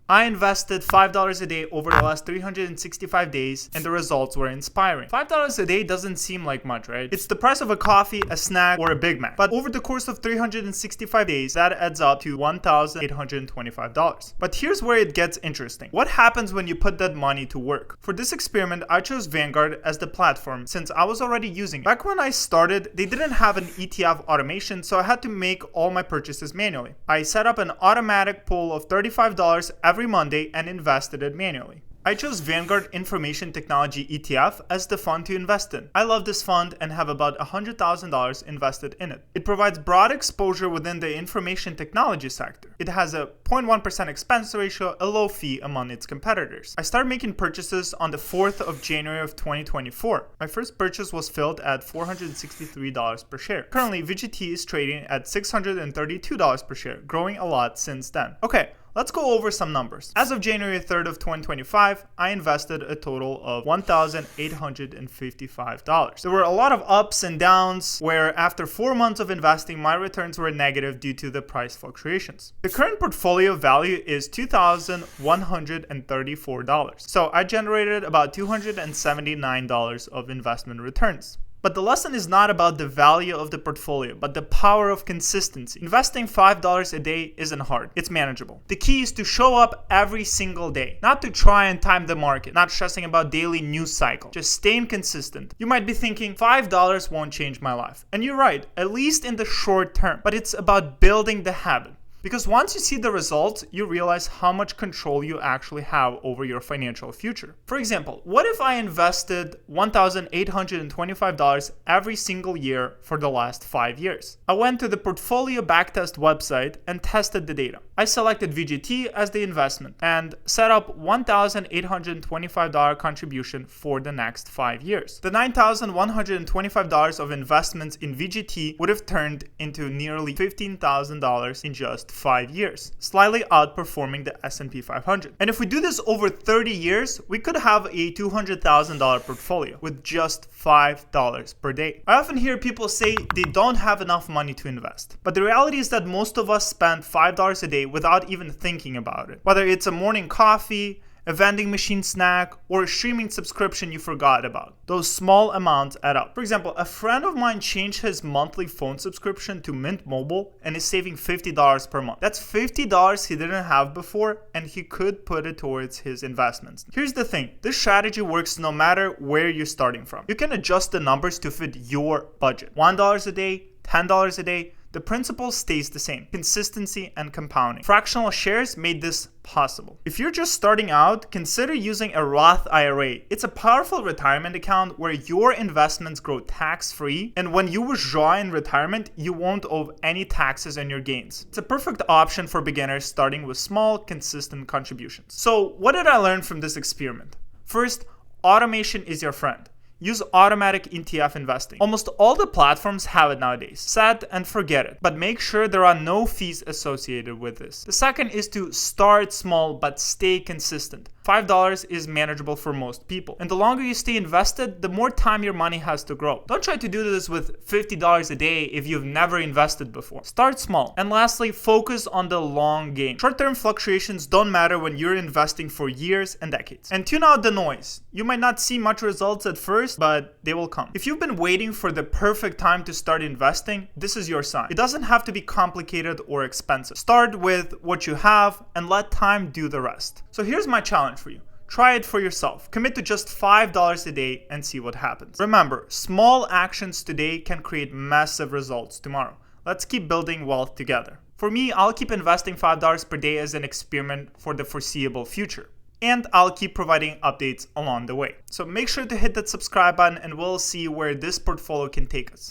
I invested $5 a day over the last 365 days and the results were inspiring. $5 a day doesn't seem like much, right? It's the price of a coffee, a snack, or a Big Mac. But over the course of 365 days, that adds up to $1,825. But here's where it gets interesting. What happens when you put that money to work? For this experiment, I chose Vanguard as the platform since I was already using it. Back when I started, they didn't have an ETF automation, so I had to make all my purchases manually. I set up an automatic pool of $35 every Monday and invested it manually. I chose Vanguard Information Technology ETF as the fund to invest in. I love this fund and have about $100,000 invested in it. It provides broad exposure within the information technology sector. It has a 0.1% expense ratio, a low fee among its competitors. I started making purchases on the 4th of January of 2024. My first purchase was filled at $463 per share. Currently, VGT is trading at $632 per share, growing a lot since then. Okay. Let's go over some numbers. As of January 3rd of 2025, I invested a total of $1,855. There were a lot of ups and downs where after 4 months of investing, my returns were negative due to the price fluctuations. The current portfolio value is $2,134. So I generated about $279 of investment returns. But the lesson is not about the value of the portfolio, but the power of consistency. Investing $5 a day isn't hard. It's manageable. The key is to show up every single day, not to try and time the market, not stressing about daily news cycle, just staying consistent. You might be thinking $5 won't change my life. And you're right, at least in the short term, but it's about building the habit. Because once you see the results, you realize how much control you actually have over your financial future. For example, what if I invested $1,825 every single year for the last 5 years? I went to the portfolio backtest website and tested the data. I selected VGT as the investment and set up $1,825 contribution for the next 5 years. The $9,125 of investments in VGT would have turned into nearly $15,000 in just 5 years, slightly outperforming the S&P 500. And if we do this over 30 years, we could have a $200,000 portfolio with just $5 per day. I often hear people say they don't have enough money to invest, but the reality is that most of us spend $5 a day without even thinking about it. Whether it's a morning coffee, a vending machine snack, or a streaming subscription you forgot about. Those small amounts add up. For example, a friend of mine changed his monthly phone subscription to Mint Mobile and is saving $50 per month. That's $50 he didn't have before, and he could put it towards his investments. Here's the thing, this strategy works no matter where you're starting from. You can adjust the numbers to fit your budget. $1 a day, $10 a day, the principle stays the same, consistency and compounding. Fractional shares made this possible. If you're just starting out, consider using a Roth IRA. It's a powerful retirement account where your investments grow tax-free, and when you withdraw in retirement, you won't owe any taxes on your gains. It's a perfect option for beginners starting with small, consistent contributions. So what did I learn from this experiment? First, automation is your friend. Use automatic ETF investing. Almost all the platforms have it nowadays. Set and forget it. But make sure there are no fees associated with this. The second is to start small but stay consistent. $5 is manageable for most people. And the longer you stay invested, the more time your money has to grow. Don't try to do this with $50 a day if you've never invested before. Start small. And lastly, focus on the long game. Short-term fluctuations don't matter when you're investing for years and decades. And tune out the noise. You might not see much results at first, but they will come. If you've been waiting for the perfect time to start investing, this is your sign. It doesn't have to be complicated or expensive. Start with what you have and let time do the rest. So here's my challenge for you. Try it for yourself. Commit to just $5 a day and see what happens. Remember, small actions today can create massive results tomorrow. Let's keep building wealth together. For me, I'll keep investing $5 per day as an experiment for the foreseeable future. And I'll keep providing updates along the way. So make sure to hit that subscribe button and we'll see where this portfolio can take us.